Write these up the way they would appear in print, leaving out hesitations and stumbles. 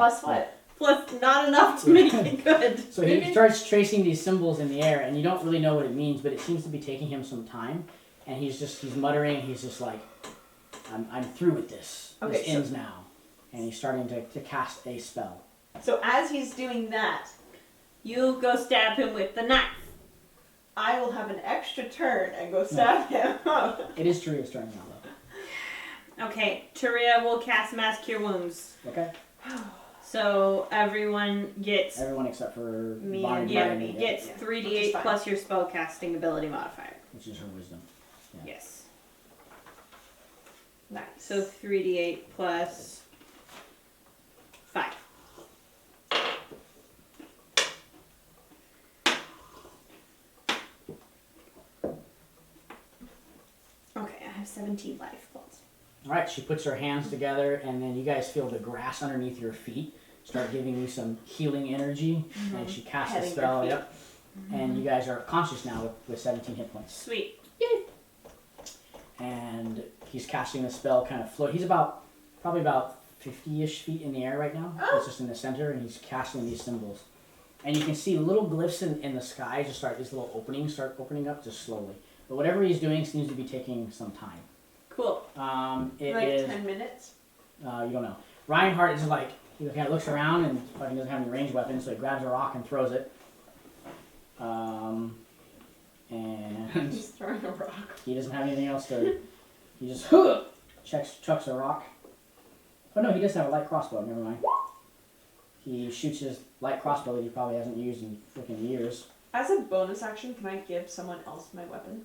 Plus what? Plus not enough to make it good. So he starts tracing these symbols in the air, and you don't really know what it means, but it seems to be taking him some time. And he's muttering, he's just like, I'm through with this. Okay, this ends now. And he's starting to cast a spell. So as he's doing that, You go stab him with the knife. I will have an extra turn and go stab him. It is Teria's turn now, though. Okay, Teria will cast Mass Cure Wounds. Okay? So everyone gets Everyone except for Me Bonnie. and yeah, Bonnie. gets Yeah, which 3d8 is fine. plus your spell casting ability modifier. Which is her wisdom. Yeah. Yes. Nice. So 3d8 plus 5. Okay, I have 17 life points. Alright, she puts her hands together, and then you guys feel the grass underneath your feet start giving you some healing energy, and she casts a Petting your spell. feet. Yep. And you guys are conscious now with 17 hit points. Sweet. And he's casting the spell kind of float. He's probably about 50-ish feet in the air right now. It's just in the center, and he's casting these symbols. And you can see little glyphs in the sky these little openings start opening up just slowly. But whatever he's doing seems to be taking some time. Cool. It like is 10 minutes? you don't know. Reinhardt is like, he kind of looks around and fucking doesn't have any ranged weapons, so he grabs a rock and throws it. And He's throwing a rock. he doesn't have anything else to. He just chucks a rock. Oh no, he does have a light crossbow. Never mind. He shoots his light crossbow that he probably hasn't used in freaking years. As a bonus action, can I give someone else my weapon?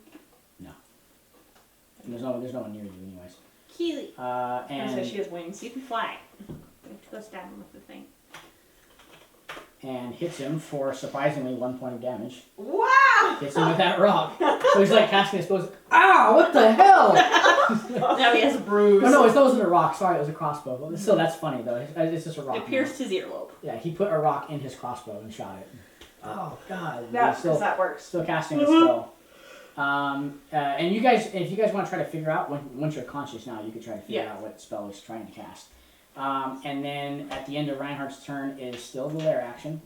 And there's no one near you, anyways. Keely, And And she has wings. you can fly. You have to go stab him with the thing. and hits him for surprisingly 1 point of damage. Wow! Hits him with that rock. So he's like casting his spells. Ow! What the hell? Now he has a bruise. Oh no, that wasn't a rock. Sorry, it was a crossbow. But still, that's funny though. It's just a rock. It pierced his earlobe. Yeah, he put a rock in his crossbow and shot it. Oh god. That's He's because that works. still casting a spell. And you guys, if you guys want to try to figure out, once you're conscious now, you could try to figure out what spell he's trying to cast. And then at the end of Reinhardt's turn is still the lair action.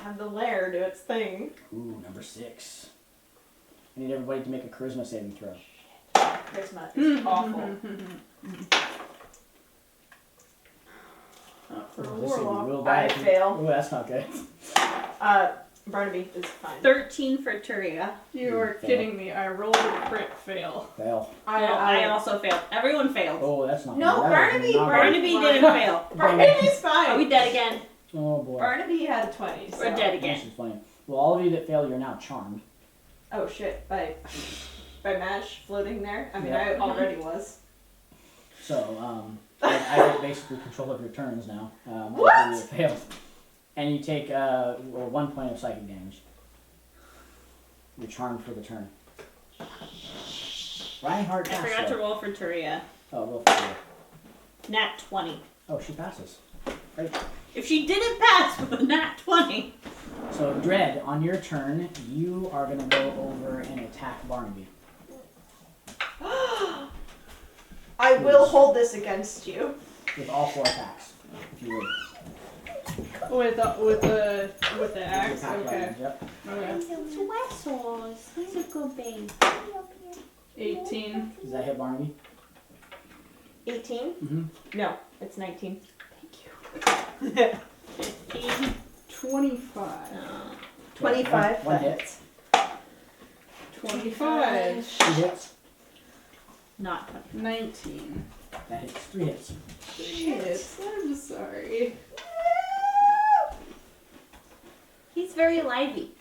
Have the lair do its thing. Ooh, number 6. I need everybody to make a charisma saving throw. Charisma is awful. For a This is warlock, real I bad. fail. Ooh, that's not good. Barnaby is fine. 13 for Teria. You are Fail. kidding me. I rolled a crit fail. Fail. I also failed. Everyone failed. Oh, that's not No, good. That Barnaby- is not good. Barnaby didn't fail. Barnaby's Are fine. we dead again? Oh boy. Barnaby had a 20. So. We're dead This again. is funny. Well, all of you that fail, you're now charmed. Oh shit! By Mash floating there. I mean, Yeah. I already was. So, I get basically control of your turns now. What? All of you that failed. And you take 1 point of psychic damage. You're charmed for the turn. Reinhardt I passed. forgot to though. roll for Teria. Oh, roll for it. Nat 20. Oh, she passes. Great. If she didn't pass with a nat 20. So, Dread, on your turn, you are going to go over and attack Barnaby. I will hold this against you. With all 4 attacks, if you would. With the axe. Attack Okay. weapons, yep. Okay. He's a good baby. 18. Does that hit Barnaby? 18? Mm-hmm. No, it's 19. Thank you. 15. 25. 25. One that hit. hits. 25. 2 hits. Not 20. 19. That hits. 3 hits. Shit. I'm sorry. He's very lively.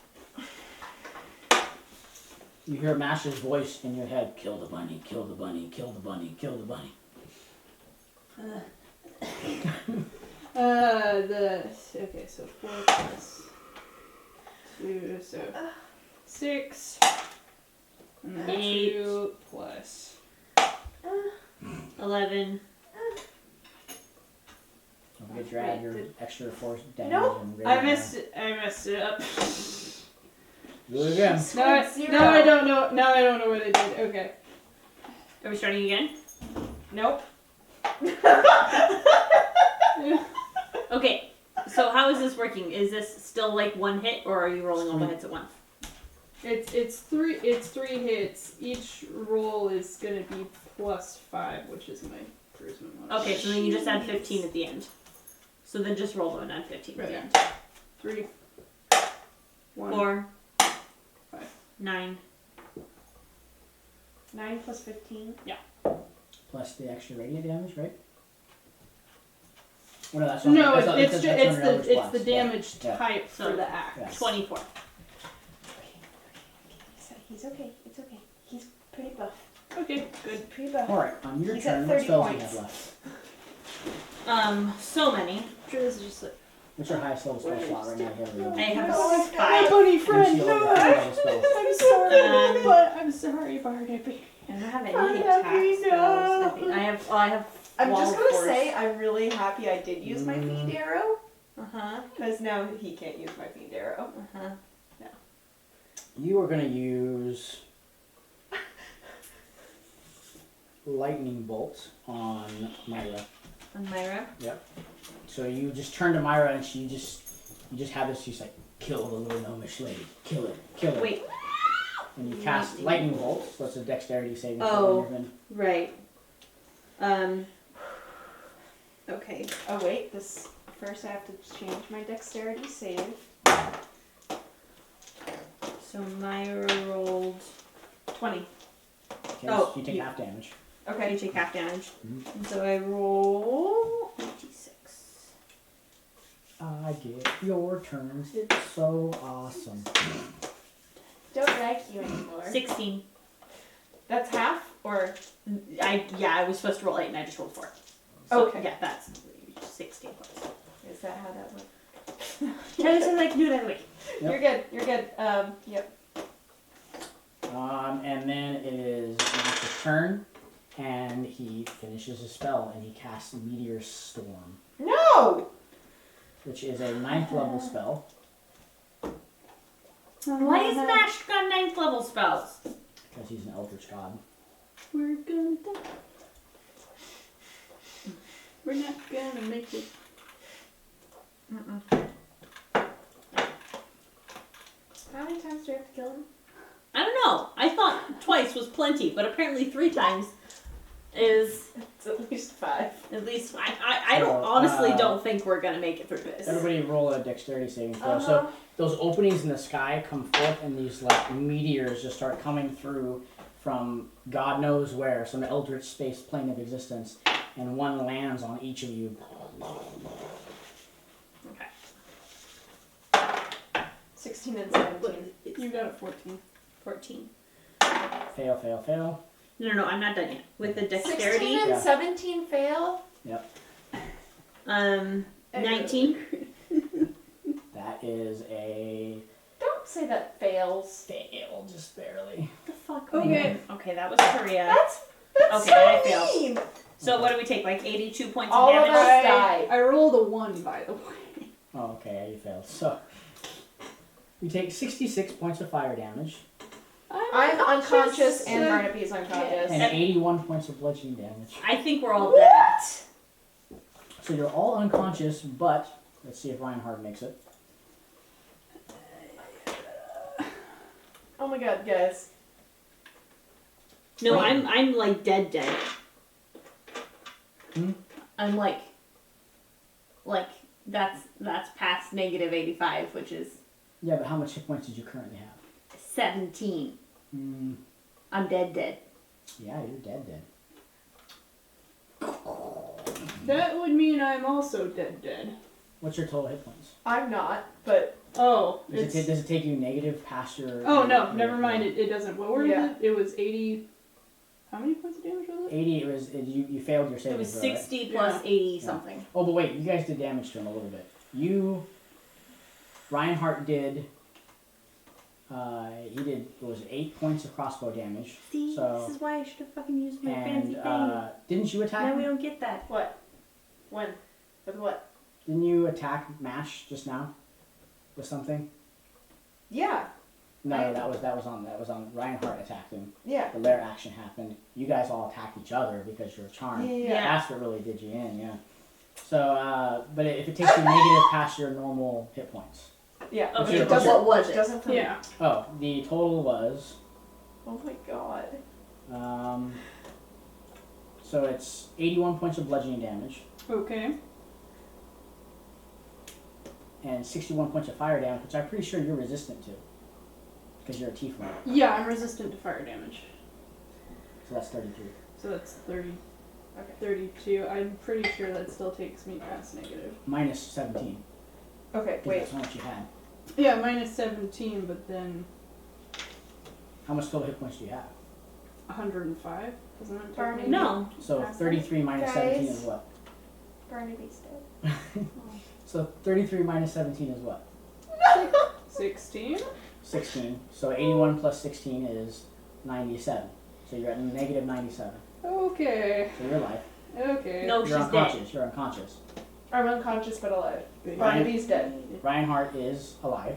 You hear Mash's voice in your head, kill the bunny, kill the bunny, kill the bunny, kill the bunny. Okay, so 4 plus 2, so 6. And then 8. 2 plus 11. Don't forget to add your extra force damage Nope. and I radar. messed it up. Do it again. Now I don't know. Now I don't know what I did. Okay. Are we starting again? Nope. Okay, so how is this working? Is this still like one hit, or are you rolling all the hits at once? It's three hits. Each roll is gonna be +5, which is my charisma mod. Okay, so then you just add 15 at the end. So then just roll and add 15 at the Right. end. 3, 1, 4, 5. 9. 9 plus 15. Plus the extra radiant damage, right? Well, no, that's No, that's not- it's that's the under Eldritch Blast. the damage Yeah. type So- for the axe. Yeah. 24. He's okay. It's okay. He's pretty buff. Okay, good. Pretty buff. Alright, on your He's at turn, what 30 spells do you points. have left? So many. Sure, this is just like What's your highest level spell slot right now? Here we go. I have No, 5. bunny What's your level spell? I'm sorry, Um, but I'm sorry, Barnaby. I don't have any Barnaby, attack spells. no. I think I have. I'm just wall gonna force. say I'm really happy I did use my fiend arrow Uh huh. because now he can't use my fiend arrow. Uh huh. You are going to use lightning bolt on Myra. On Myra. So you just turn to Myra and you just have this. She's like, kill the little gnomish lady. Kill her. Kill her. Wait. And you cast lightning bolt. So it's a dexterity saving throw. Oh. when you're in- Right. Okay. Oh wait, this first I have to change my dexterity save. So Myra rolled 20. Okay, Oh, so you take you- half damage. Okay, you take half damage. Mhm. And so I roll 26. I get your turns. It's so awesome. Don't like you anymore. 16. That's half, or I was supposed to roll 8 and I just rolled 4. Okay. Yeah, that's 16 points. is that how that works? Tyler says I can do it either way. Yep. You're good. You're good. Yep. And then it is Max's turn, and he finishes his spell, and he casts Meteor Storm, No. which is a 9th level spell. Why is Mash got 9th level spells? Because he's an Eldritch God. We're gonna die. We're not gonna make it. How many times do we have to kill him? I don't know. I thought twice was plenty, but apparently 3 times is It's at least 5. at least. I don't So, honestly don't think we're gonna make it through this. Everybody roll a dexterity saving throw. So those openings in the sky come forth, and these like meteors just start coming through from God knows where, some eldritch space plane of existence, and one lands on each of you. Okay. 16 and 17. You got a 14. 14. Fail, fail, fail. No, I'm not done yet. With the 16 dexterity, and Yeah. 17 fail. 19. That is a Don't say that fails. fail, just barely. What the fuck? Okay. man? Okay, that was Teria. That's Okay, so I failed. mean. So what do we take? Like 82 points All of of damage? us died. I rolled a 1, by the way. Oh, okay, yeah, you failed. So you take 66 points of fire damage I'm unconscious and So- Barnaby's unconscious. and 81 points of bludgeoning damage. I think we're all dead. So you're all unconscious, but let's see if Reinhardt makes it. Oh my god, guys. No, Wait. I'm like dead. Hmm? I'm like that's past negative 85, which is Yeah, but how much hit points did you currently have? 17. Mm, I'm dead. yeah, you're dead. That would mean I'm also dead. What's your total hit points? I'm not, but Oh, Does it take you negative past your... Oh no, your- never mind. It doesn't. What were Yeah. it? It was 80. How many points of damage was it? 80, you failed your saving It was throw, right? 60 plus Yeah. 80 something. Oh, but wait, you guys did damage to him a little bit. Reinhardt did, he did, what was it, 8 points of crossbow damage. See, So- this is why I should have fucking used my And, fancy thing. didn't you attack Now we him? don't get that. what? When? With what? Didn't you attack Mash just now? With something? Yeah. No, that was on Reinhardt attacked him. Yeah. The lair action happened. You guys all attacked each other because you're charmed. Yeah. That's what really did you in, yeah. So, but if it takes you negative past your normal hit points. Yeah. Okay, It but doesn't, what was it? Doesn't for me. Yeah. Oh, the total was, Oh my god. so it's 81 points of bludgeoning damage Okay. and 61 points of fire damage, which I'm pretty sure you're resistant to. Because you're a tiefling. Yeah, I'm resistant to fire damage. So that's 33. So that's 30. Okay. 32. I'm pretty sure that still takes me past negative. Minus 17. Okay, Because wait. that's how much you had. Yeah, minus 17, but then How much total hit points do you have? 105. Doesn't that take Barney. me? No. So Awesome. 33 minus 17 is Guys. what? Barnaby's dead. So 33 minus 17 is what? 16. 16. So 81 plus 16 is 97. So you're at negative 97. Okay. So you're alive. Okay. No, You're she's dead. unconscious. You're unconscious. I'm unconscious but alive. Big. Barnaby's dead. Reinhardt is alive.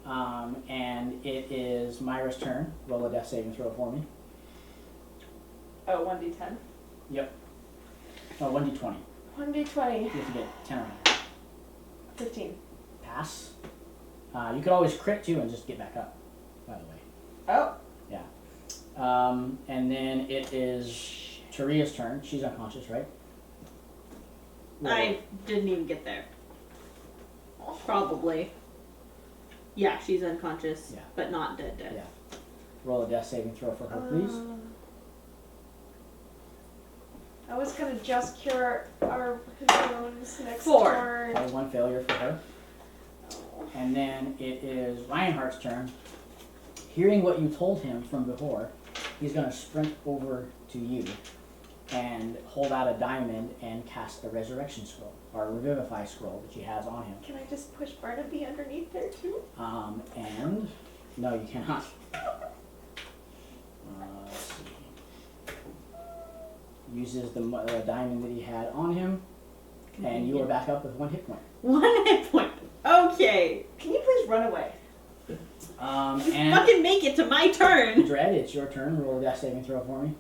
And it is Myra's turn. Roll a death saving throw for me. Oh, 1d10. Oh, 1d20. 1d20. You have to get 10 or higher. 15. Pass. You could always crit too and just get back up, by the way. Oh. And then it is Teria's turn. She's unconscious, right? I didn't even get there. Probably. Yeah, she's unconscious, Yeah. but not dead. Yeah. Roll a death saving throw for her, please. I was gonna just cure our wounds next 4. turn. That was one failure for her. And then it is Reinhardt's turn. Hearing what you told him from before, he's going to sprint over to you and hold out a diamond and cast a resurrection scroll, or a revivify scroll that he has on him. Can I just push Barnaby underneath there too? And no, you cannot. Let's see. Uses the diamond that he had on him, and you are back up with 1 hit point. 1 hit point. Okay. Can you please run away? And Fucking make it to my turn. Dread, it's your turn. Roll a death saving throw for me.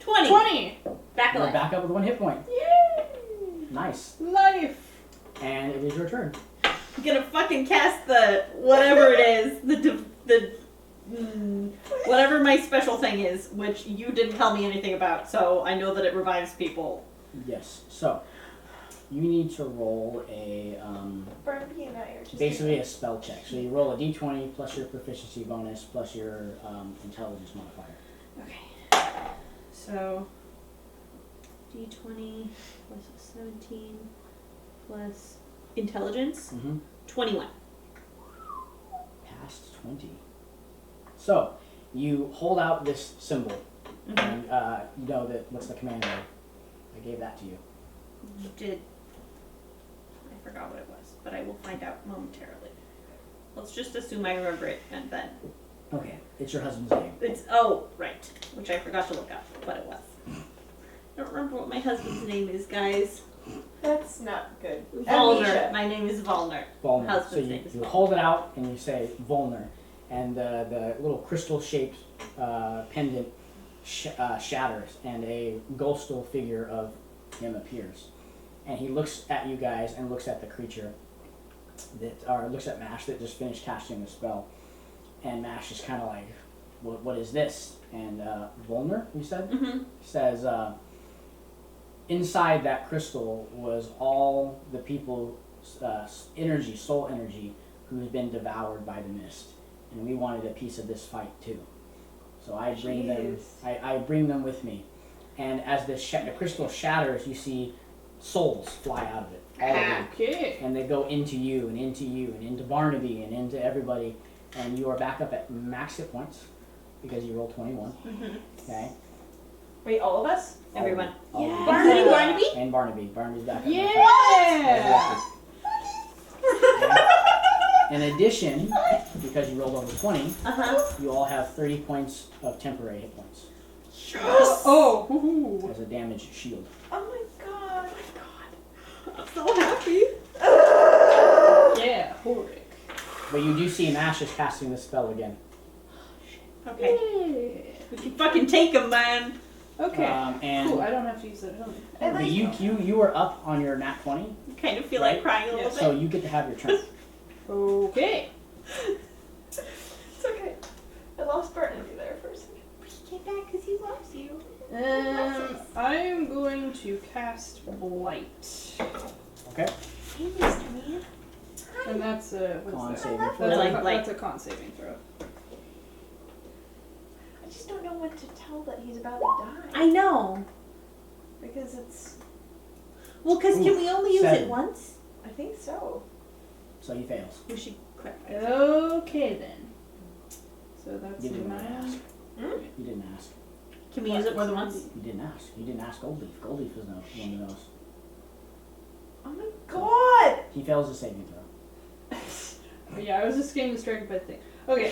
20. 20. Back You're alive. back up with 1 hit point. Yay! Nice. Life. And it is your turn. I'm gonna fucking cast the whatever it is, whatever my special thing is, which you didn't tell me anything about, so I know that it revives people. Yes. So you need to roll a Barnaby and I are just basically a spell check. So you roll a d20 plus your proficiency bonus plus your intelligence modifier. Okay. So D20 plus 17 plus intelligence, Mm-hmm. 21. Past 20. So you hold out this symbol, and you know that what's the command word? I gave that to you. You did. I forgot what it was, but I will find out momentarily. Let's just assume I remember it, and then Okay, it's your husband's name. it's right, which I forgot to look up, but it was. I don't remember what my husband's name is, guys. That's not good. Volner. Amnesia. My name is Volner. Volner. So Husband's you, name is you Volner. hold it out and you say Volner, and the little crystal-shaped pendant shatters, and a ghostal figure of him appears, and he looks at you guys and looks at the creature looks at Mash that just finished casting the spell, and Mash is kind of like, what is this? And Volner, you said, says, inside that crystal was all the people's energy, soul energy, who's been devoured by the mist, and we wanted a piece of this fight too. So I bring them. I bring them with me, and as the crystal shatters, you see souls fly out of it, all of them, Okay. and they go into you and into you and into Barnaby and into everybody, and you are back up at max hit points because you rolled 21. Okay. Wait, all of us? Everyone. All of you. Including Barnaby? And Barnaby. Barnaby's back up. Yeah. In addition, because you rolled over 20, Uh-huh. you all have 30 points of temporary hit points Oh. Woohoo. as a damage shield. Oh my god. I'm so happy. Yeah, Horik. But you do see Nash is casting the spell again. Okay. Yeah. We can fucking take him, man. Okay. And Cool. I don't have to use that. but you were up on your nat 20, I kind of feel Right? like crying a little so bit. you get to have your turn. Okay. It's okay. I lost Barnaby there for a second. He came back because he loves you. I am going to cast Blight, Okay. Hey, Mr. Man. and that's a Con what's that? saving That's, throw. I like a, Blight. that's a con saving throw. I just don't know what to tell that he's about to die. I know. Because it's. Well, because Ooh, can we only use 7. it once? I think so. So he fails. We should clarify. Okay then. So that's You didn't really 9. ask. Hmm? You didn't ask. Can we use it more than once? You didn't ask. You didn't ask Goldleaf. Goldleaf is no one who knows. Oh my god! He fails the saving throw. Yeah, I was just getting distracted by the thing. Okay.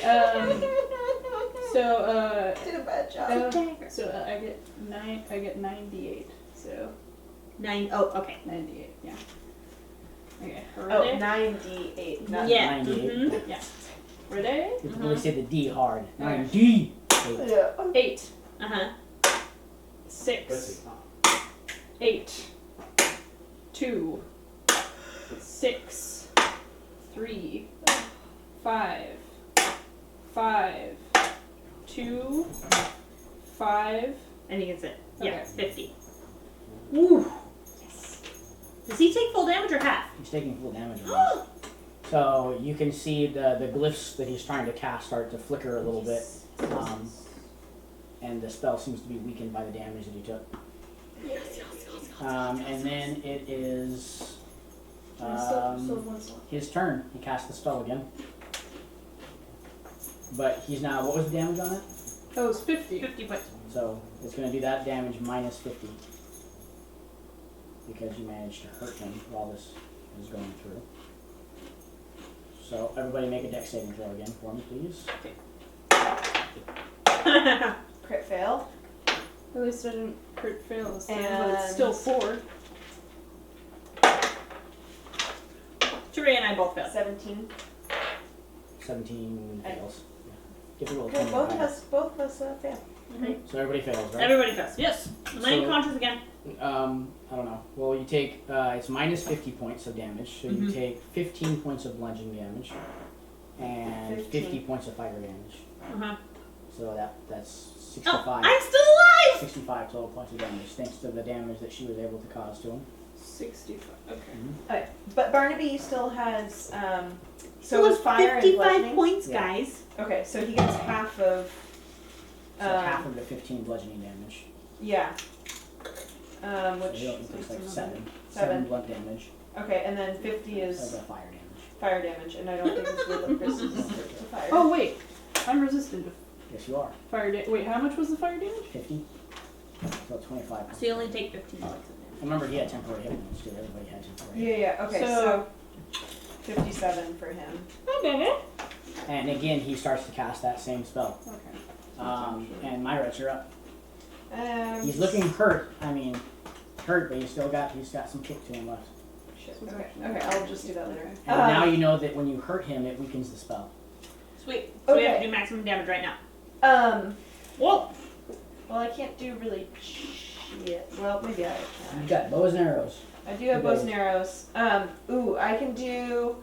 So Did a bad job. I get 9. I get 98. So 9. Oh, okay. 98. Yeah. Okay. Oh, Ready? 98. Not Yeah. 98. Mhm. Yeah. Ready? You have to really say the D hard. Okay. D. Yeah. 8, Uh-huh. 6, 8, 2, 6, 3, 5, 5, 2, 5. And he gets it. Yeah, Okay. 50. Woo! Yes. Does he take full damage or half? He's taking full damage. on this. So you can see the glyphs that he's trying to cast start to flicker a little bit. And the spell seems to be weakened by the damage that he took. And then it is his turn. He casts the spell again. But he's now, what was the damage on it? That was 50. 50 points. So it's going to do that damage minus 50. Because you managed to hurt him while this is going through. So everybody make a dex saving throw again for me, please. Crit fail. At least I didn't crit fail this time, but And- it's still 4. Teria and I both failed. 17. 17 fails. Yeah. Give the roll Okay, 20 both of higher. us fail. So everybody fails, right? Everybody fails. Yes. Am I So- unconscious again? I don't know. Well, you take, it's minus 50 points of damage, so you Mhm. take 15 points of bludgeoning damage, and 15. 50 points of fire damage. Uh-huh. So that's Oh, 65. I'm still alive! 65 total points of damage, thanks to the damage that she was able to cause to him. 65. Okay. Okay, but Barnaby still has, so Still is has fire and 55 bludgeoning? points, Yeah. guys. Okay, so he gets half of, So half of the 15 bludgeoning damage. yeah. So Which, he only takes like 7 Seven. blunt damage, okay, and then 50 of is the fire damage. fire damage, and I don't think it's really resistant to fire. Oh, wait. I'm resistant to Yes, you are. fire damage. Wait, how much was the fire damage? 50. So 25 points. So you only take 15 points of damage. Remember, he had temporary hit points too. Everybody had temporary. Yeah, okay, So- so 57 for him. And again, he starts to cast that same spell. Okay. And Myra, you're up. He's looking hurt. I mean, hurt, but he's got some kick to him left. Shit, okay, I'll just do that later. And now you know that when you hurt him, it weakens the spell. Sweet. So we have Okay. to do maximum damage right now. Whoa! Well, I can't do really shit. Well, maybe I can. You got bows and arrows. I do have bows and arrows. Ooh, I can do,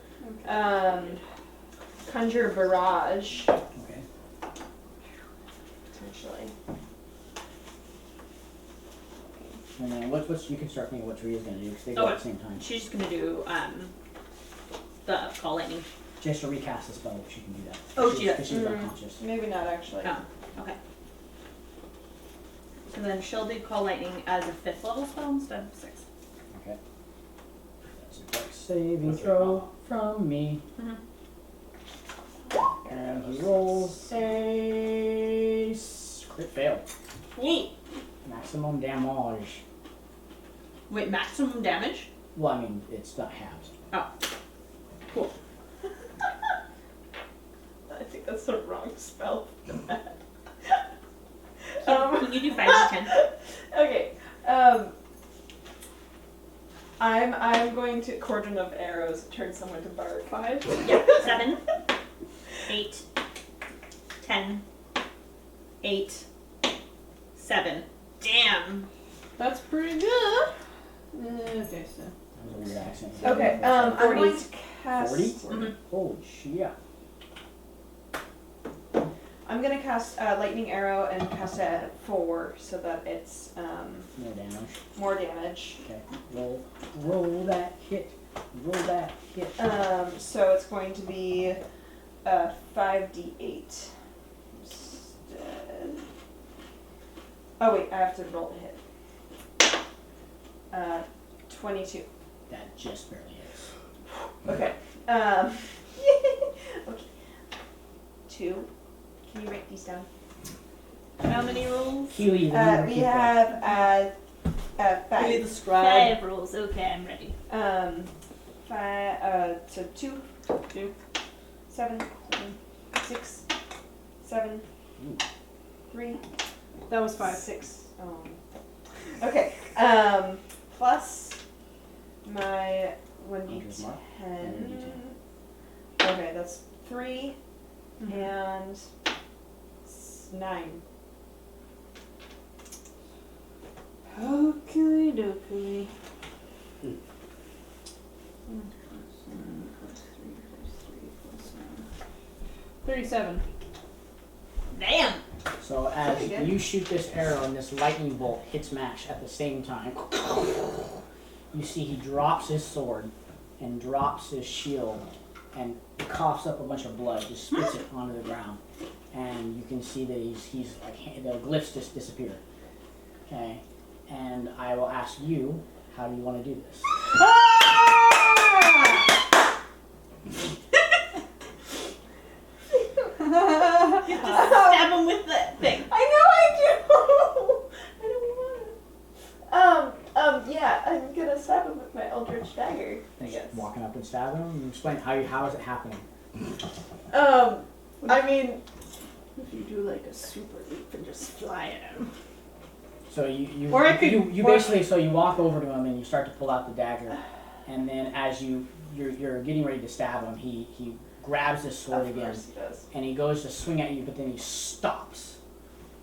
Conjure Barrage, Okay. potentially. And then what's you can start thinking what Teria's gonna do because they go Okay. at the same time. She's just gonna do the call lightning. Just to recast the spell, she can do that. Oh, She's- she does. 'cause she's unconscious. Maybe not actually. Oh, okay. So then she'll do call lightning as a 5th level spell instead of 6th. Okay. That's a dex saving throw from me. Mhm. And he rolls a crit fail. Sweet. Maximum damage. Wait, maximum damage? Well, I mean, it's not halved. Oh. Cool. I think that's the wrong spell for that. Can you do 5 to 10? Okay. I'm going to cordon of arrows turn someone to bard. 5. Yeah. 7, 8, 10, 8, 7. Damn. That's pretty good. Okay, so. That was a weird accent. Okay, I'm 40. going to cast. 40? Mhm. Holy shit. I'm gonna cast lightning arrow and cast it at 4 so that it's More damage. more damage. Okay. Roll that hit. Roll that hit. So it's going to be 5d8 instead. Oh wait, I have to roll to hit. 22. That just barely hits. Okay. Okay. 2. Can you write these down? How many rolls? Keely, We have 5. the scribe. 5 rolls. Okay, I'm ready. 5. So 2, 2. 7, 6, 7, Ooh. 3, That was 5. 6. Okay. Plus my Hunter's mark? 1d10. Okay, that's 3 and 9. Okay, dokie. 37. Damn. So as Pretty good. you shoot this arrow and this lightning bolt hits Mash at the same time, you see he drops his sword and drops his shield and coughs up a bunch of blood, just spits it onto the ground. And you can see that he's like, the glyphs just disappear. Okay, and I will ask you, how do you want to do this? You have to stab him with that thing. I know I do. I don't want to. Yeah, I'm gonna stab him with my Eldritch Dagger, I Just guess. walking up and stabbing him. Explain how is it happening? I mean, If you do like a super leap and just fly at him. So you Or I could- you basically, so you walk over to him and you start to pull out the dagger, and then as you're getting ready to stab him, he grabs his sword of again course he does. and he goes to swing at you, but then he stops.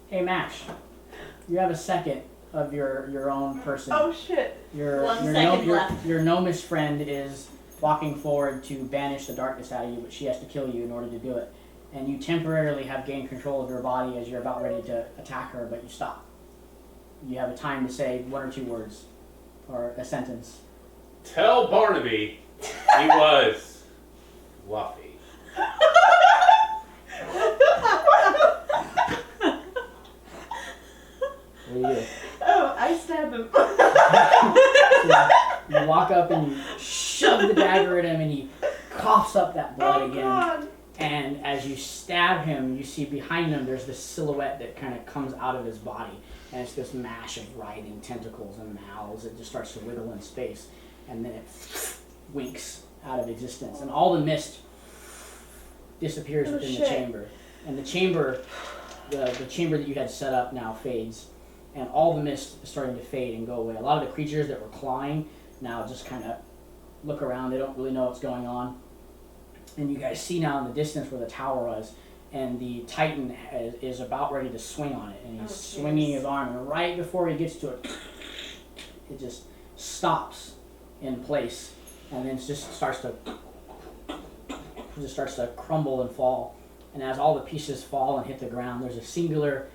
Hey Mash, you have a second of your own person. Oh shit. Your 1 your, second your, left. your gnomish friend is walking forward to banish the darkness out of you, but she has to kill you in order to do it. And you temporarily have gained control of your body as you're about ready to attack her, but you stop. You have a time to say 1 or 2 words, or a sentence. Tell Barnaby he was fluffy. What do you do? Oh, I stab him. So you walk up and you shove the dagger at him, and he coughs up that blood Oh again. god. And as you stab him, you see behind him there's this silhouette that kind of comes out of his body. And it's this mash of writhing tentacles and mouths. It just starts to wiggle in space. And then it winks out of existence. And all the mist disappears within the shit. chamber. And the chamber, the chamber that you had set up now fades. And all the mist is starting to fade and go away. A lot of the creatures that were clawing now just kind of look around. They don't really know what's going on. And you guys see now in the distance where the tower was, and the Titan is about ready to swing on it, and he's Oh, swinging jeez. his arm, and right before he gets to it, it just stops in place, and then it just starts to crumble and fall. And as all the pieces fall and hit the ground, there's a singular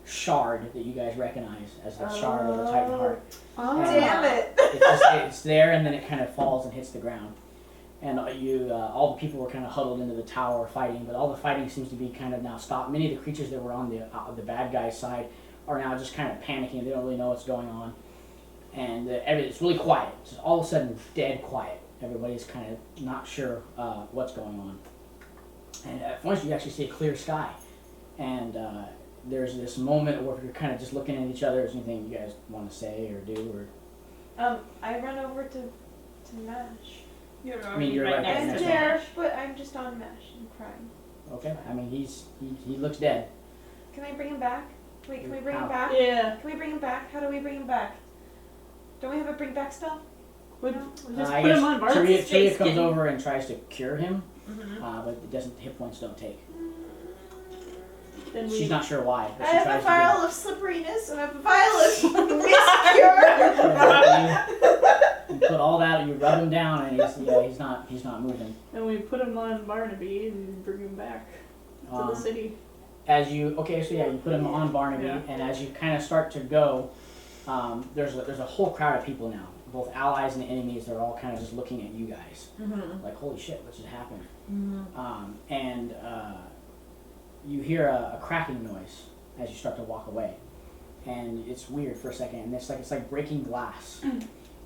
shard that you guys recognize as the shard of the Titan heart. Oh. Damn it. It's there, and then it kind of falls and hits the ground. And all the people were kind of huddled into the tower fighting, but all the fighting seems to be kind of now stopped. Many of the creatures that were on the bad guy's side are now just kind of panicking. They don't really know what's going on, and it's really quiet. It's just all of a sudden dead quiet. Everybody's kind of not sure what's going on. And at once you actually see a clear sky, and there's this moment where you're kind of just looking at each other. Is there anything you guys want to say or do? Or I run over to Mash. You're I mean, you're right next there I'm next to to him. there, but I'm just on Mash and crying. okay, I mean he looks dead. Can I bring him back? Wait, can we bring How? him back? Yeah. Can we bring him back? How do we bring him back? Don't we have a bring back spell? Just I put guess him on Teria Bart's comes skin. over and tries to cure him, Mm-hmm. but it doesn't. Hit points don't take. Then She's not sure why. But I she have tries a vial of slipperiness and I have a vial of mist cure. You put all that. You rub him down, and he's not moving. And we put him on Barnaby and bring him back to the city. You put him on Barnaby, Yeah. and as you kind of start to go, there's a whole crowd of people now, both allies and enemies. They're all kind of just looking at you guys, like, holy shit, what just happened? And you hear a cracking noise as you start to walk away, and it's weird for a second, and it's like breaking glass.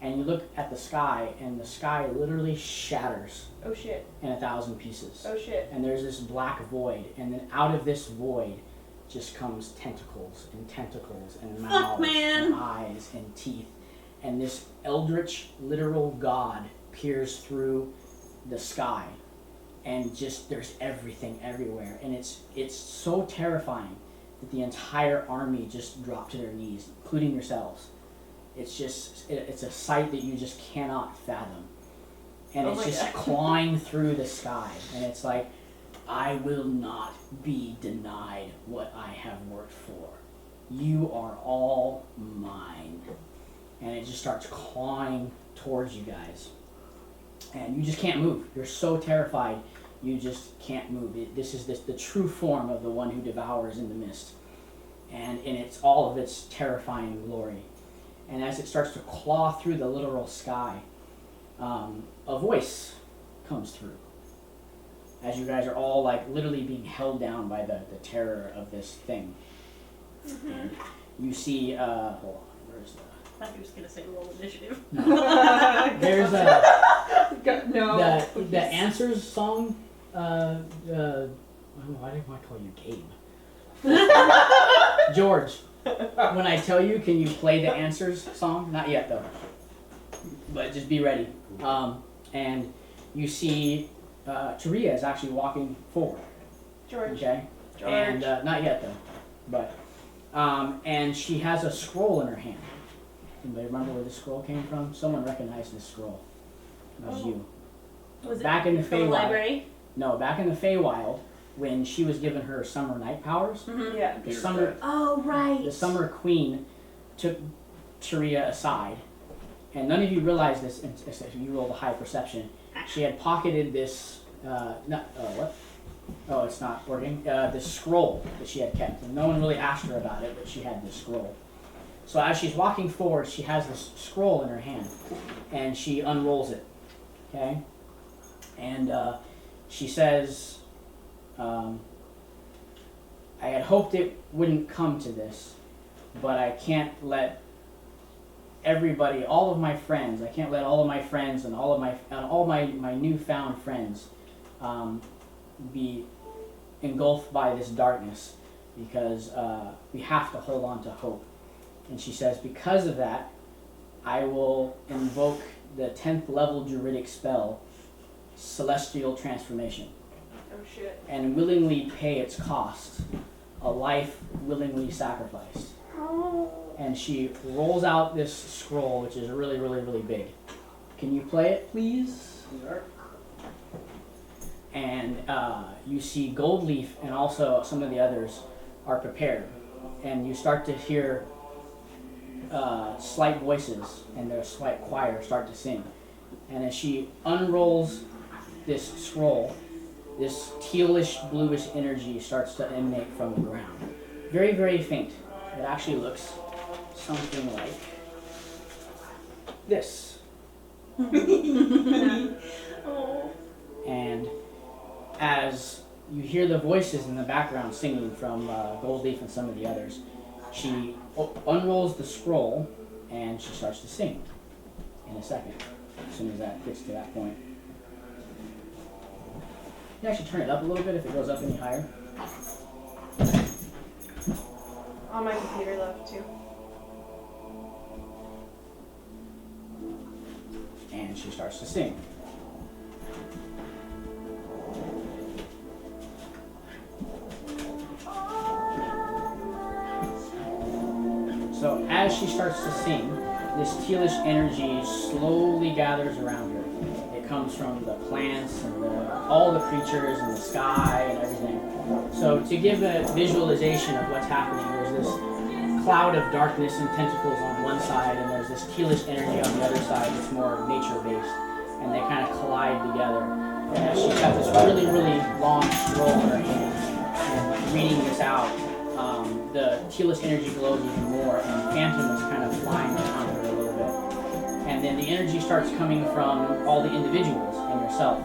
And you look at the sky, and the sky literally shatters Oh shit. in 1,000 pieces. Oh shit. And there's this black void, and then out of this void just comes tentacles and mouths man. and eyes and teeth. And this eldritch, literal god peers through the sky, and just there's everything everywhere. And it's so terrifying that the entire army just dropped to their knees, including yourselves. It's a sight that you just cannot fathom. And it's just clawing through the sky, and it's like, I will not be denied what I have worked for. You are all mine. And it just starts clawing towards you guys. And you just can't move. You're so terrified, you just can't move. This is the true form of the one who devours in the mist. And in all of its terrifying glory. And as it starts to claw through the literal sky, a voice comes through. As you guys are all like literally being held down by the terror of this thing. And you see, hold on, where's the... I thought you were just gonna say roll initiative. There's No. the Answers song. Why do I call you Gabe? George, when I tell you, can you play the Answers song? Not yet though, but just be ready. And you see Teria is actually walking forward. George. Okay. George. And not yet though, but and she has a scroll in her hand. Anybody remember where the scroll came from? Someone recognized this scroll. It was you. Was Back in the from the Feywild. library? No, back in the Feywild, when she was given her summer night powers, Yeah. the summer Oh right. the summer queen took Teria aside, and none of you realized this. Except you rolled a high perception. She had pocketed this. What? Oh, it's not working. This scroll that she had kept, and no one really asked her about it, but she had this scroll. So as she's walking forward, she has this scroll in her hand, and she unrolls it. Okay, and she says, "I had hoped it wouldn't come to this, but I can't let everybody, all of my friends, I can't let all of my friends and all my newfound friends be engulfed by this darkness, because we have to hold on to hope." And she says, because of that, I will invoke the 10th level druidic spell, Celestial Transformation, Oh shit. and willingly pay its cost, a life willingly sacrificed. Oh. And she rolls out this scroll, which is really, really, really big. Can you play it, please? And you see Goldleaf and also some of the others are prepared. And you start to hear slight voices and their slight choir start to sing. And as she unrolls this scroll, this tealish, bluish energy starts to emanate from the ground. Very, very faint. It actually looks something like this. Oh. And as you hear the voices in the background singing from Goldleaf and some of the others, she unrolls the scroll and she starts to sing in a second, as soon as that gets to that point. You can actually turn it up a little bit if it goes up any higher. On my computer left too. And she starts to sing. So as she starts to sing, this tealish energy slowly gathers around her. It comes from the plants and all the creatures and the sky and everything. So to give a visualization of what's happening, there's this cloud of darkness and tentacles on one side, and there's this tealish energy on the other side that's more nature-based. And they kind of collide together. And she's got this really, really long scroll in her hand. And reading this out, the tealish energy glows even more, and Phantom is kind of flying around her a little bit. And then the energy starts coming from all the individuals and yourself.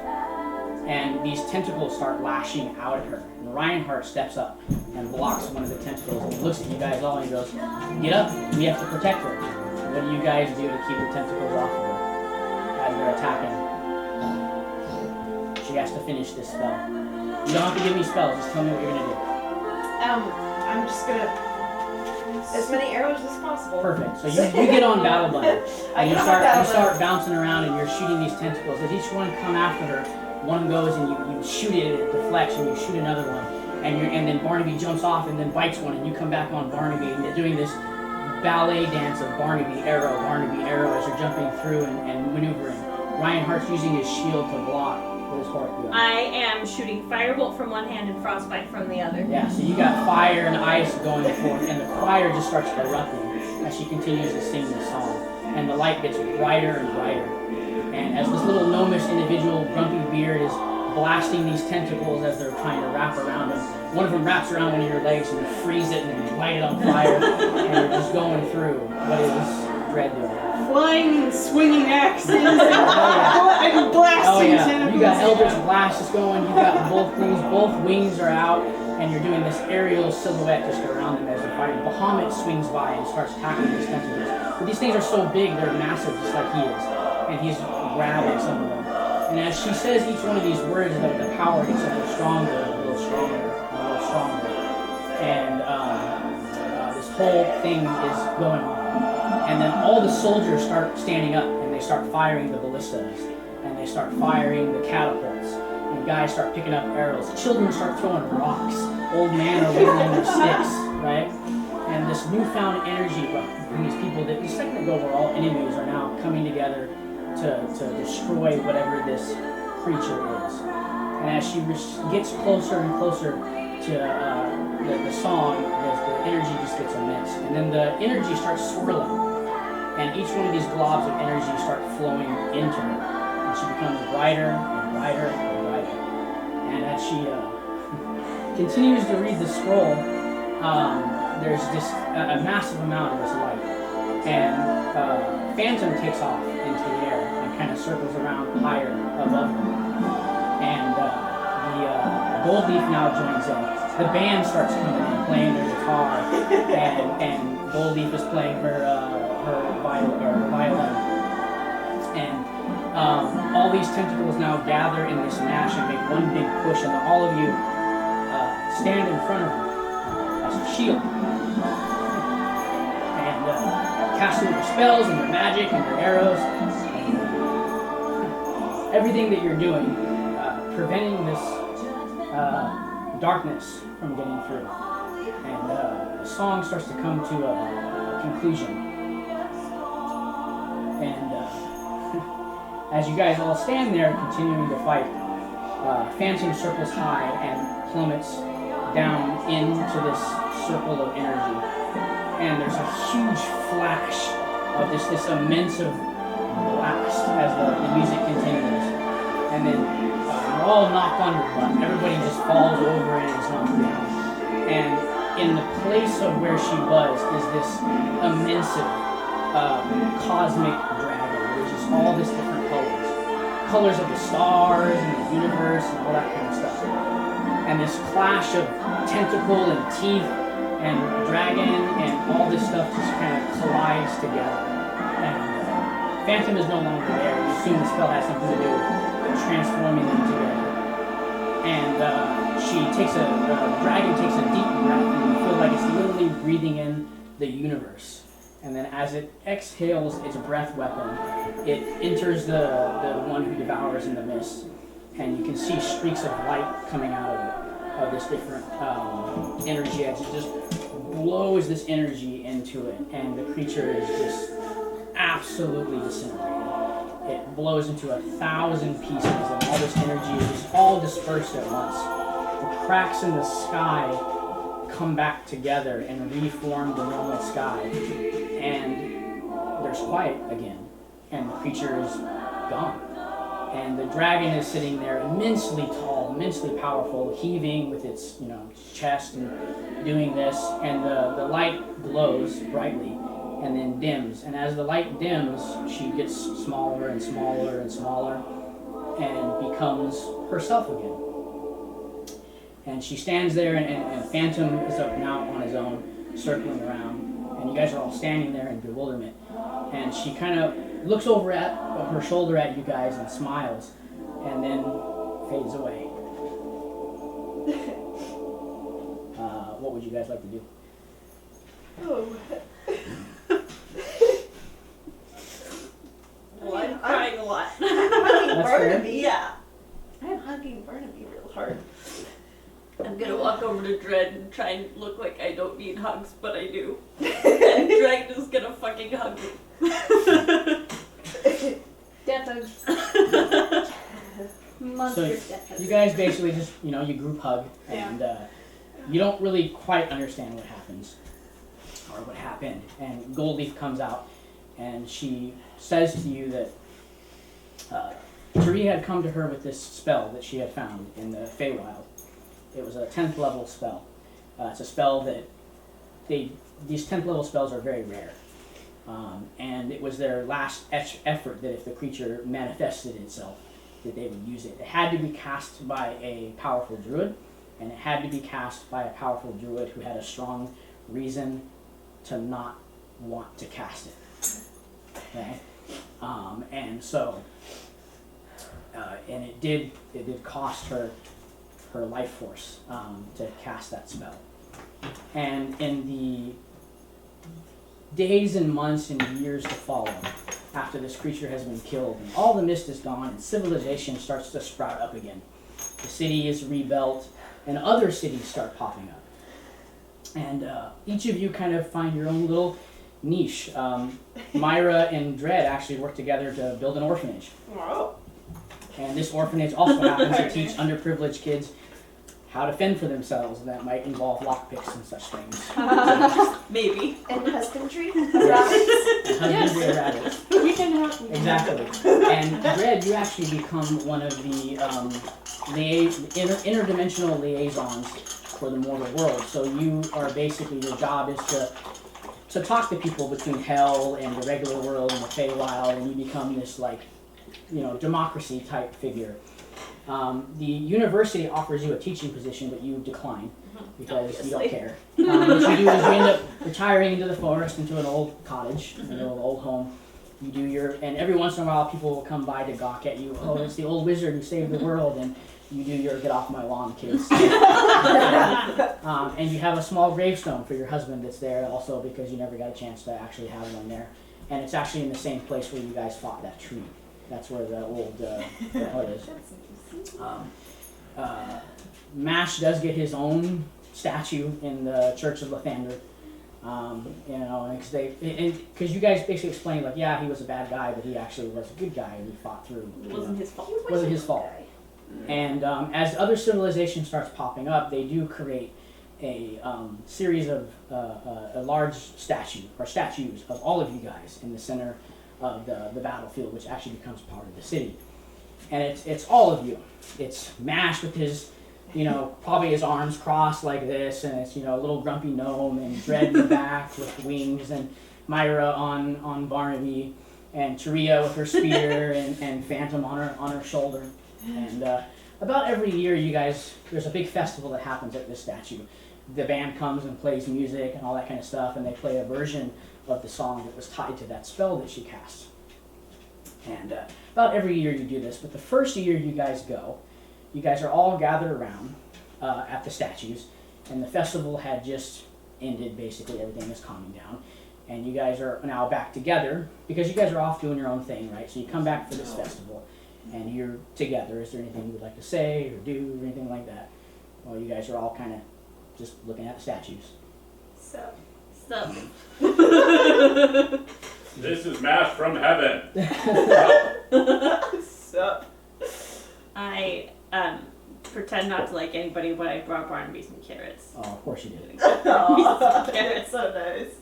And these tentacles start lashing out at her. And Reinhardt steps up and blocks one of the tentacles, and he looks at you guys all and he goes, "Get up, we have to protect her." What do you guys do to keep the tentacles off of her as they're attacking? She has to finish this spell. You don't have to give me spells, just tell me what you're gonna do. I'm just gonna as many arrows as possible. Perfect. So you get on Battle Bundle, I and you get on Battle start bouncing around, and you're shooting these tentacles. As each one come after her, one goes and you shoot it, and it deflects, and you shoot another one, and then Barnaby jumps off and then bites one, and you come back on Barnaby, and they're doing this ballet dance of Barnaby arrow as you're jumping through and maneuvering. Reinhardt's using his shield to block with his Hork. I am shooting Firebolt from one hand and Frostbite from the other. Yeah, so you got fire and ice going forth, and the choir just starts erupting as she continues to sing this song. And the light gets brighter and brighter. And as this little gnomish individual, Grumpy Beard, is blasting these tentacles as they're trying to wrap around him, one of them wraps around one of your legs and you freeze it and you light it on fire, and you're just going through. What is Red doing? Flying, swinging axes, and blasting Oh yeah, tentacles. you got Eldritch Blasts going, you got both things, both wings are out, and you're doing this aerial silhouette just around them as they're fighting. Bahamut swings by and starts tackling these tentacles. But these things are so big, they're massive, just like he is. And he's grabbing some of them. And as she says each one of these words, the power gets a little stronger, a little stronger, a little stronger. And this whole thing is going on. And then all the soldiers start standing up, and they start firing the ballistas, and they start firing the catapults, and guys start picking up arrows. Children start throwing rocks. Old men are wielding their sticks, right? And this newfound energy from these people that the second ago were all enemies are now coming together to destroy whatever this creature is. And as she gets closer and closer to the song, the energy just gets immense. And then the energy starts swirling. And each one of these globs of energy start flowing into her. And she becomes brighter and brighter and brighter. And as she continues to read the scroll, there's just a massive amount of this light. And Phantom takes off into the air and kind of circles around higher above her. And the Gold Leaf now joins in. The band starts coming in, playing their guitar, and Gold Leaf is playing her violin. And all these tentacles now gather in this mash and make one big push, and all of you stand in front of her as a shield. And casting your spells and your magic and your arrows. And, everything that you're doing, preventing this darkness from getting through. And the song starts to come to a conclusion. And as you guys all stand there continuing to fight, Phantom circles high and plummets down into this circle of energy. And there's a huge flash of this immense blast as the music continues. And then we're all knocked under, but everybody just falls over and is knocked down. And in the place of where she was is this immense cosmic dragon. There's just all this different colors. Colors of the stars and the universe and all that kind of stuff. And this clash of tentacle and teeth and dragon and all this stuff just kind of collides together. And Phantom is no longer there. You assume the spell has something to do with transforming them together. And the dragon takes a deep breath, and you feel like it's literally breathing in the universe. And then as it exhales its breath weapon, it enters the one who devours in the mist. And you can see streaks of light coming out of it, of this different energy as it just blows this energy into it. And the creature is just absolutely disintegrated. It blows into 1,000 pieces, and all this energy is just all dispersed at once. The cracks in the sky come back together and reform the normal sky, and there's quiet again, and the creature is gone. And the dragon is sitting there, immensely tall, immensely powerful, heaving with its chest and doing this, and the light glows brightly and then dims. And as the light dims, she gets smaller and smaller and smaller and becomes herself again. And she stands there, and Phantom is up now on his own, circling around, and you guys are all standing there in bewilderment. And she kind of looks over at her shoulder at you guys and smiles, and then fades away. What would you guys like to do? Oh. Well, I'm crying a lot. Hugging That's fair. Barnaby. Yeah. I'm hugging Barnaby real hard. I'm gonna walk over to Dread and try and look like I don't need hugs, but I do. And Dread is gonna fucking hug me. Death hugs. So Monstrous death hugs. you guys basically just, you group hug, and you don't really quite understand what happens, or what happened. And Goldleaf comes out, and she says to you that Teria had come to her with this spell that she had found in the Feywild. It was a 10th level spell. It's a spell that these 10th level spells are very rare. And it was their last effort that if the creature manifested itself, that they would use it. It had to be cast by a powerful druid, and it had to be cast by a powerful druid who had a strong reason to not want to cast it. Okay? And so, and it did cost her life force to cast that spell. And in the days and months and years to follow, after this creature has been killed, and all the mist is gone, and civilization starts to sprout up again. The city is rebuilt, and other cities start popping up. And each of you kind of find your own little niche. Myra and Dread actually work together to build an orphanage. Wow. And this orphanage also happens to teach underprivileged kids how to fend for themselves, and that might involve lockpicks and such things. Maybe. And husbandry? Yes. Husbandry of rabbits. We can help. Exactly. And Dread, you actually become one of the interdimensional liaisons for the mortal world. So you are basically, your job is to talk to people between hell and the regular world and the Feywild, and you become this democracy type figure. The university offers you a teaching position, but you decline because you don't care. What you do is you end up retiring into the forest, into an old cottage, an old home. You do and every once in a while people will come by to gawk at you. Oh, it's the old wizard who saved the world, and you do your get off my lawn, kids. And you have a small gravestone for your husband that's there also because you never got a chance to actually have one there. And it's actually in the same place where you guys fought that tree. That's where the old hut is. Mash does get his own statue in the Church of Lathander. Because you guys basically explained, like, yeah, he was a bad guy, but he actually was a good guy, and he fought through. It wasn't his fault. Wasn't his fault. And as other civilization starts popping up, they do create a series of a large statue or statues of all of you guys in the center of the battlefield, which actually becomes part of the city. And it's all of you. It's Mash with his, probably his arms crossed like this, and it's, a little grumpy gnome, and Dread in the back with wings, and Myra on Barnaby, and Teria with her spear, and Phantom on her shoulder. And about every year, you guys, there's a big festival that happens at this statue. The band comes and plays music and all that kind of stuff, and they play a version of the song that was tied to that spell that she cast. And about every year you do this, but the first year you guys go, you guys are all gathered around at the statues, and the festival had just ended, basically everything is calming down, and you guys are now back together, because you guys are off doing your own thing, right? So you come back for this festival, and you're together. Is there anything you would like to say or do or anything like that? Well, you guys are all kind of just looking at the statues. So. This is mass from heaven. Sup? I pretend not to like anybody, but I brought Barnaby some carrots. Oh, of course you did. Aw, that's so nice.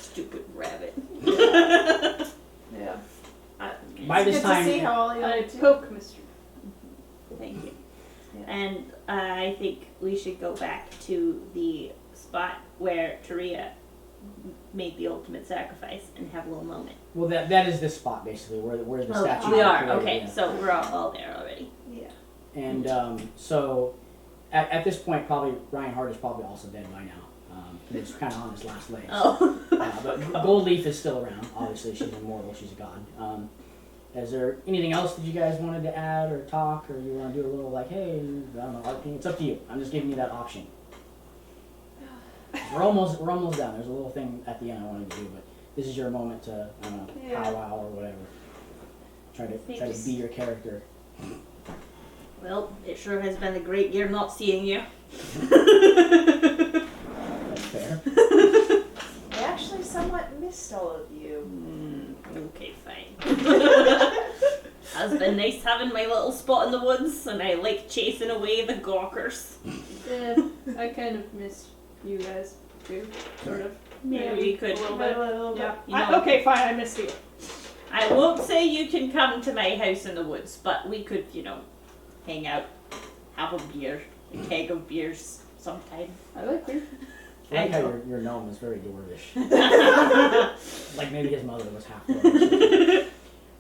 Stupid rabbit. Yeah. By It's this good time, to see how all you I do. poke Mr. Thank you. Yeah. And I think we should go back to the spot where Teria made the ultimate sacrifice and have a little moment. well, that is this spot basically where the statue. we is are. created, Okay, yeah. so we're all there already. Yeah. And so, at this point, probably Ryan Hart is probably also dead by now. He's kind of on his last legs. Oh. But Gold Leaf is still around. Obviously, she's immortal. She's a god. Is there anything else that you guys wanted to add or talk, or you want to do a little like, hey, I don't know, art painting? It's up to you. I'm just giving you that option. We're almost done. There's a little thing at the end I wanted to do, but this is your moment to, I don't know, Yeah. powwow or whatever. Try to be your character. Well, it sure has been a great year not seeing you. That's fair. I actually somewhat missed all of you. Okay, fine. Has been nice having my little spot in the woods, and I like chasing away the gawkers. Yeah, I kind of missed you guys too, sort of. Maybe we could. A little bit. Yeah. You know- Okay, fine. I missed you. I won't say you can come to my house in the woods, but we could, hang out, have a beer, a keg of beers sometime. I like beer. I like I how know. your gnome is very dwarvish. Like maybe his mother was half dwarvish.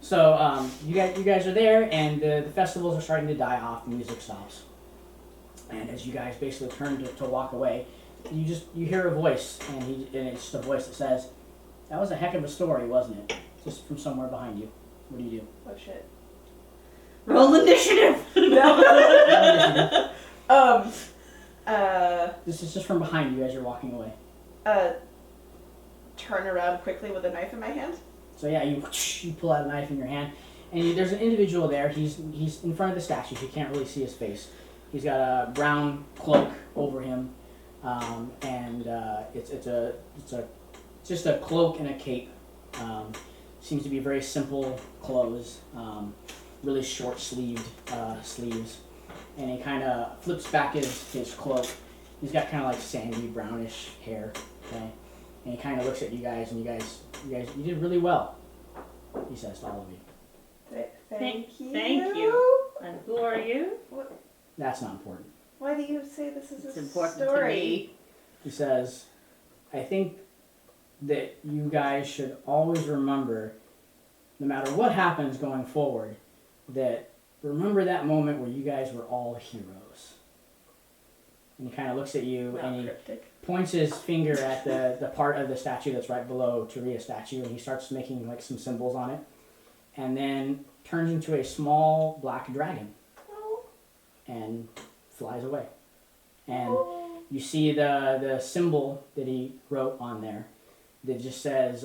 So you guys are there, and the festivals are starting to die off. The music stops, and as you guys basically turn to walk away, you hear a voice, and it's just a voice that says, "That was a heck of a story, wasn't it?" Just from somewhere behind you. What do you do? Oh shit. Roll initiative! This is just from behind you as you're walking away. Turn around quickly with a knife in my hand. So yeah, you pull out a knife in your hand, and there's an individual there. He's in front of the statue. You can't really see his face. He's got a brown cloak over him, and it's just a cloak and a cape. Seems to be very simple clothes, really short sleeved sleeves, and he kind of flips back his cloak. He's got kind of like sandy brownish hair, okay, and he kind of looks at you guys, and you did really well, he says to all of you. Thank you. Thank you. And who are you? That's not important. Why do you say this is It's a important story? to me. He says, I think that you guys should always remember, no matter what happens going forward, that remember that moment where you guys were all heroes. And he kind of looks at you, Not and he cryptic. points his finger at the part of the statue that's right below Teria's statue, and he starts making like some symbols on it, and then turns into a small black dragon and flies away. And you see the symbol that he wrote on there that just says,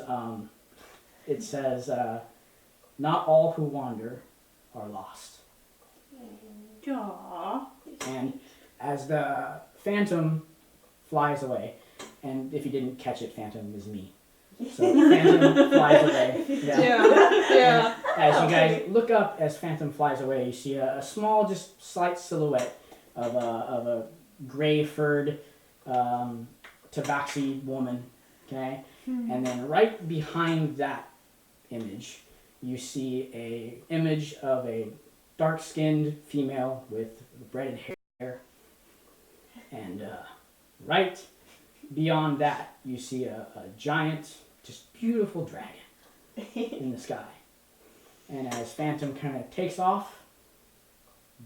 not all who wander are lost. Aww. And as the phantom flies away, and if you didn't catch it, phantom is me. So phantom flies away. Yeah. As you guys look up, as phantom flies away, you see a small, just slight silhouette of a gray-furred tabaxi woman. Okay, and then right behind that image, you see a image of a dark-skinned female with braided hair, and right beyond that, you see a giant, just beautiful dragon in the sky. And as Phantom kind of takes off,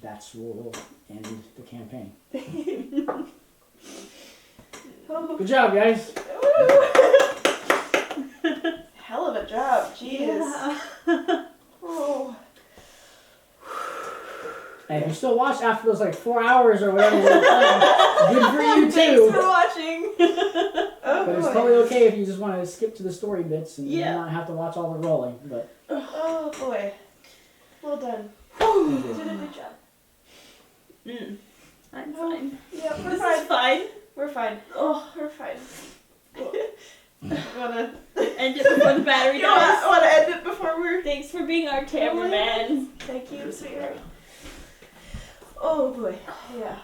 that's where we'll end the campaign. Good job, guys. Hell of a job, jeez. Yeah. Oh. And if you still watch after those like 4 hours or whatever we're playing, good for you Thanks for too. watching. Oh, But it's boy. totally okay if you just want to skip to the story bits and Yeah. not have to watch all the rolling. But Oh boy. Well done. you Did a did. good job. I'm fine. Yeah, we're This fine. is fine. We're fine. Oh, we're fine. Wanna End it before the battery you dies. wanna end it before we're Thanks for being our cameraman. Thank you, sweetheart. Oh boy. Yeah.